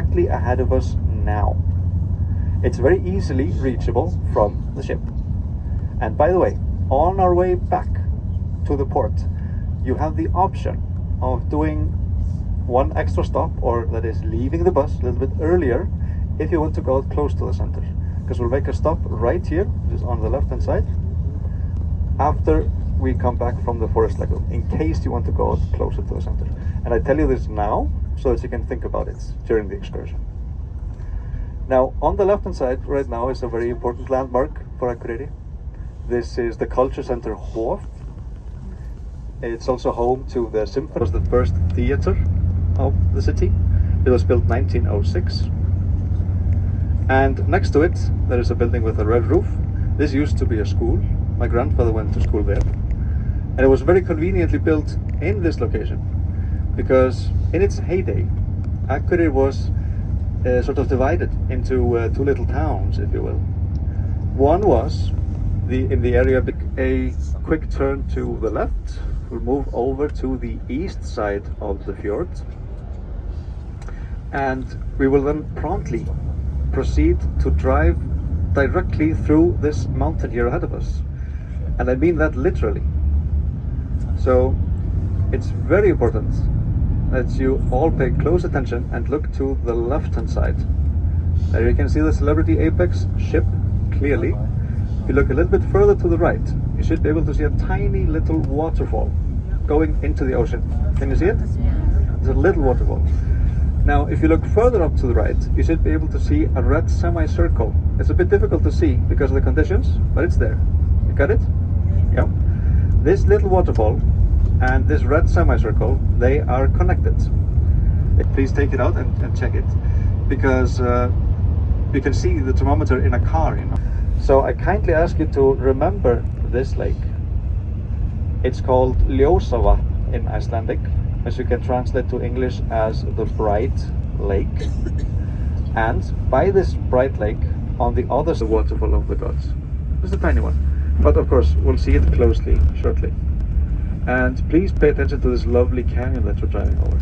directly ahead of us now. It's very easily reachable from the ship. And by the way, on our way back to the port, you have the option of doing one extra stop, or that is leaving the bus a little bit earlier if you want to go out close to the center. Because we'll make a stop right here, which is on the left hand side, after we come back from the forest lagoon, in case you want to go out closer to the center. And I tell you this now so that you can think about it during the excursion. Now, on the left hand side right now is a very important landmark for Akureyri. This is the culture center Hof. It's also home to the symphony. It was the first theater of the city. It was built 1906. And next to it, there is a building with a red roof. This used to be a school. My grandfather went to school there. And it was very conveniently built in this location because in its heyday, Akureyri was sort of divided into two little towns, if you will. One was in the area, a quick turn to the left. We'll move over to the east side of the fjord. And we will then promptly proceed to drive directly through this mountain here ahead of us. And I mean that literally. So it's very important that you all pay close attention and look to the left hand side. There you can see the Celebrity Apex ship clearly. If you look a little bit further to the right, you should be able to see a tiny little waterfall going into the ocean. Can you see it? It's a little waterfall. Now, if you look further up to the right, you should be able to see a red semicircle. It's a bit difficult to see because of the conditions, but it's there. You got it? Yeah. This little waterfall and this red semicircle, they are connected. Please take it out and check it, because you can see the thermometer in a car, you know. So I kindly ask you to remember this lake. It's called Ljósavatn in Icelandic, which you can translate to English as the bright lake. And by this bright lake, on the other side, the waterfall of the gods. It's a tiny one, but of course we'll see it closely shortly. And please pay attention to this lovely canyon that we're driving over.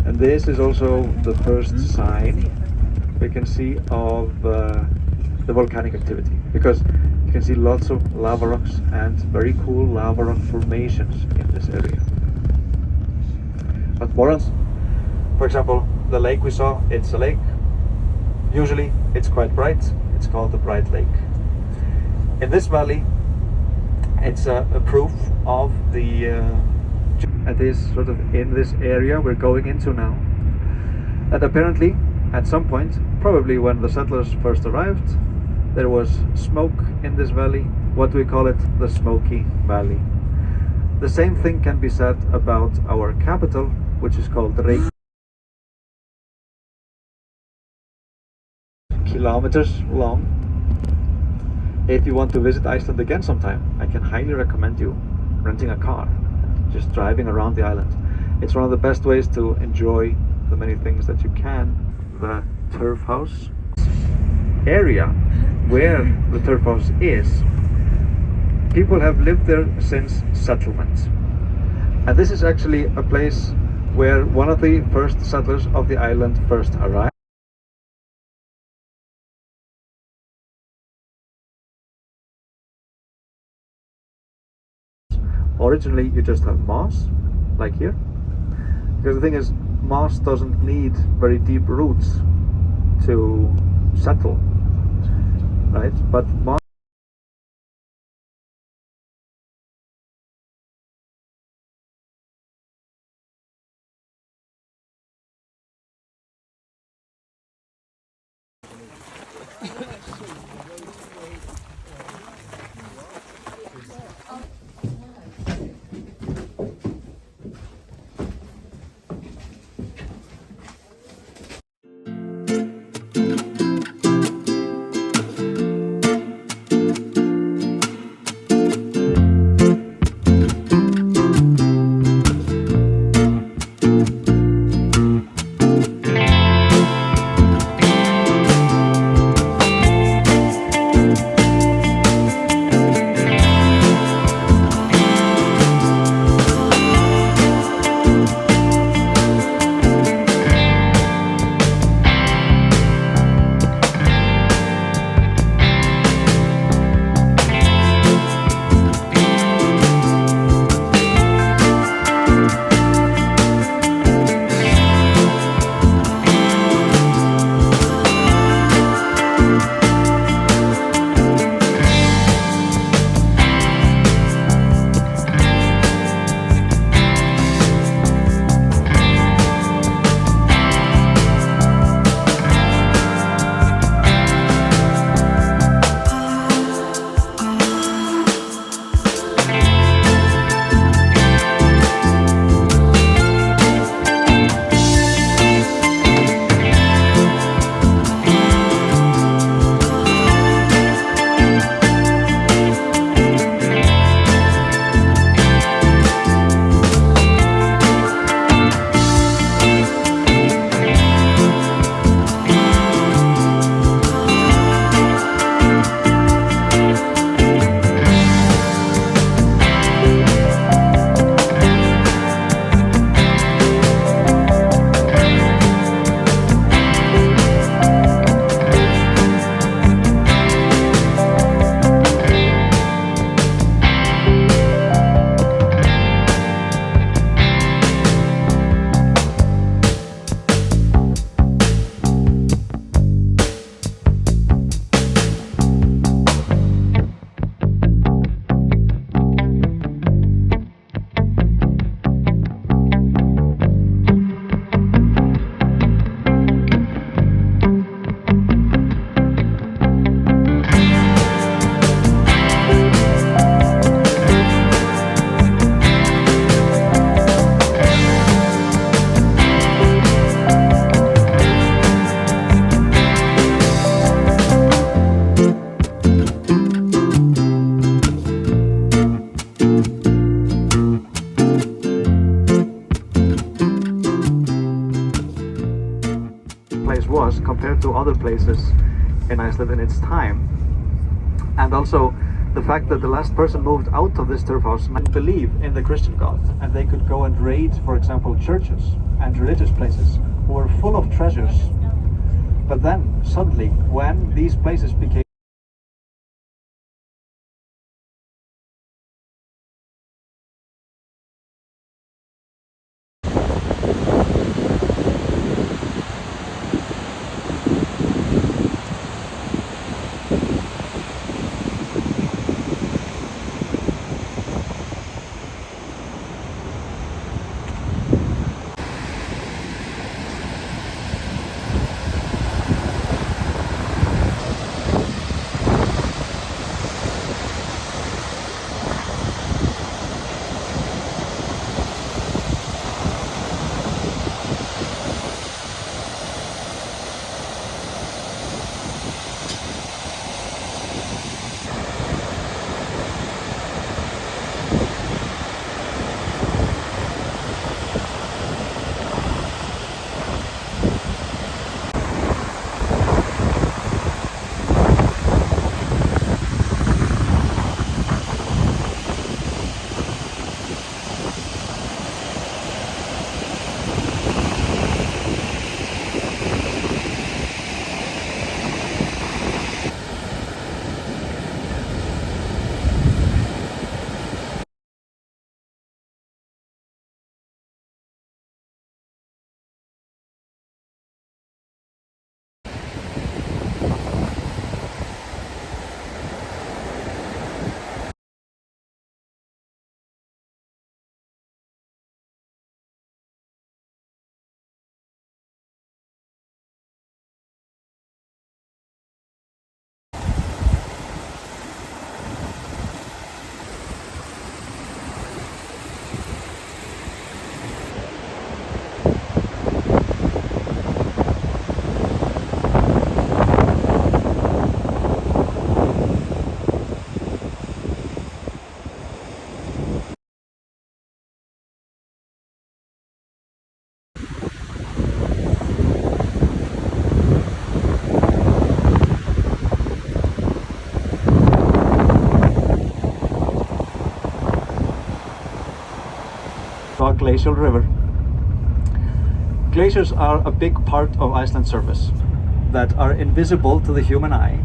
And this is also the first sign we can see of the volcanic activity, because you can see lots of lava rocks and very cool lava rock formations in this area. But more on, for example, the lake we saw, it's a lake. Usually it's quite bright. It's called the Bright Lake. In this valley, it's a proof of the it is sort of in this area we're going into now, that apparently at some point, probably when the settlers first arrived, there was smoke in this valley. What do we call it? The Smoky Valley. The same thing can be said about our capital, which is called Reykjavík. Kilometers long. If you want to visit Iceland again sometime, I can highly recommend you renting a car and just driving around the island. It's one of the best ways to enjoy the many things that you can. The turf house area where the turf house is, people have lived there since settlement. And this is actually a place where one of the first settlers of the island first arrived. Originally you just have moss, like here, because the thing is, moss doesn't need very deep roots to settle, right? But moss compared to other places in Iceland in its time. And also the fact that the last person moved out of this turf house and believe in the Christian God, and they could go and raid, for example, churches and religious places who were full of treasures. But then suddenly, when these places became a glacial river. Glaciers are a big part of Iceland's surface that are invisible to the human eye.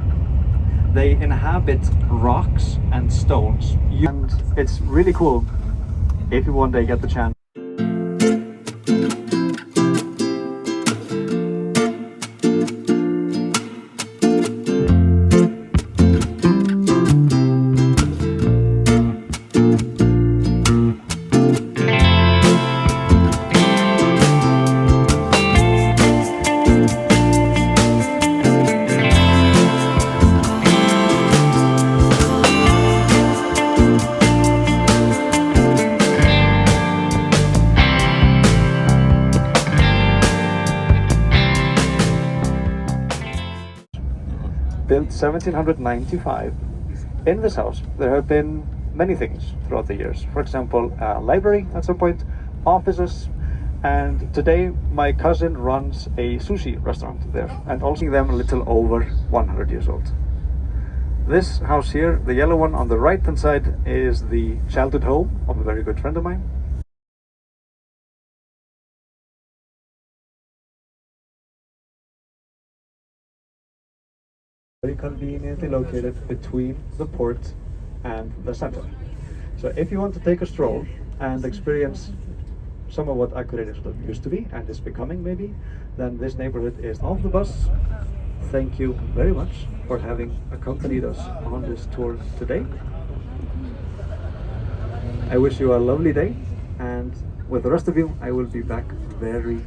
They inhabit rocks and stones, and it's really cool if you one day get the chance. Built 1795. In this house there have been many things throughout the years. For example, a library at some point, offices, and today my cousin runs a sushi restaurant there, and also them a little over 100 years old. This house here, the yellow one on the right hand side, is the childhood home of a very good friend of mine. Very conveniently located between the port and the center. So if you want to take a stroll and experience some of what Akureyri used to be and is becoming maybe, then this neighborhood is off the bus. Thank you very much for having accompanied us on this tour today. I wish you a lovely day, and with the rest of you I will be back very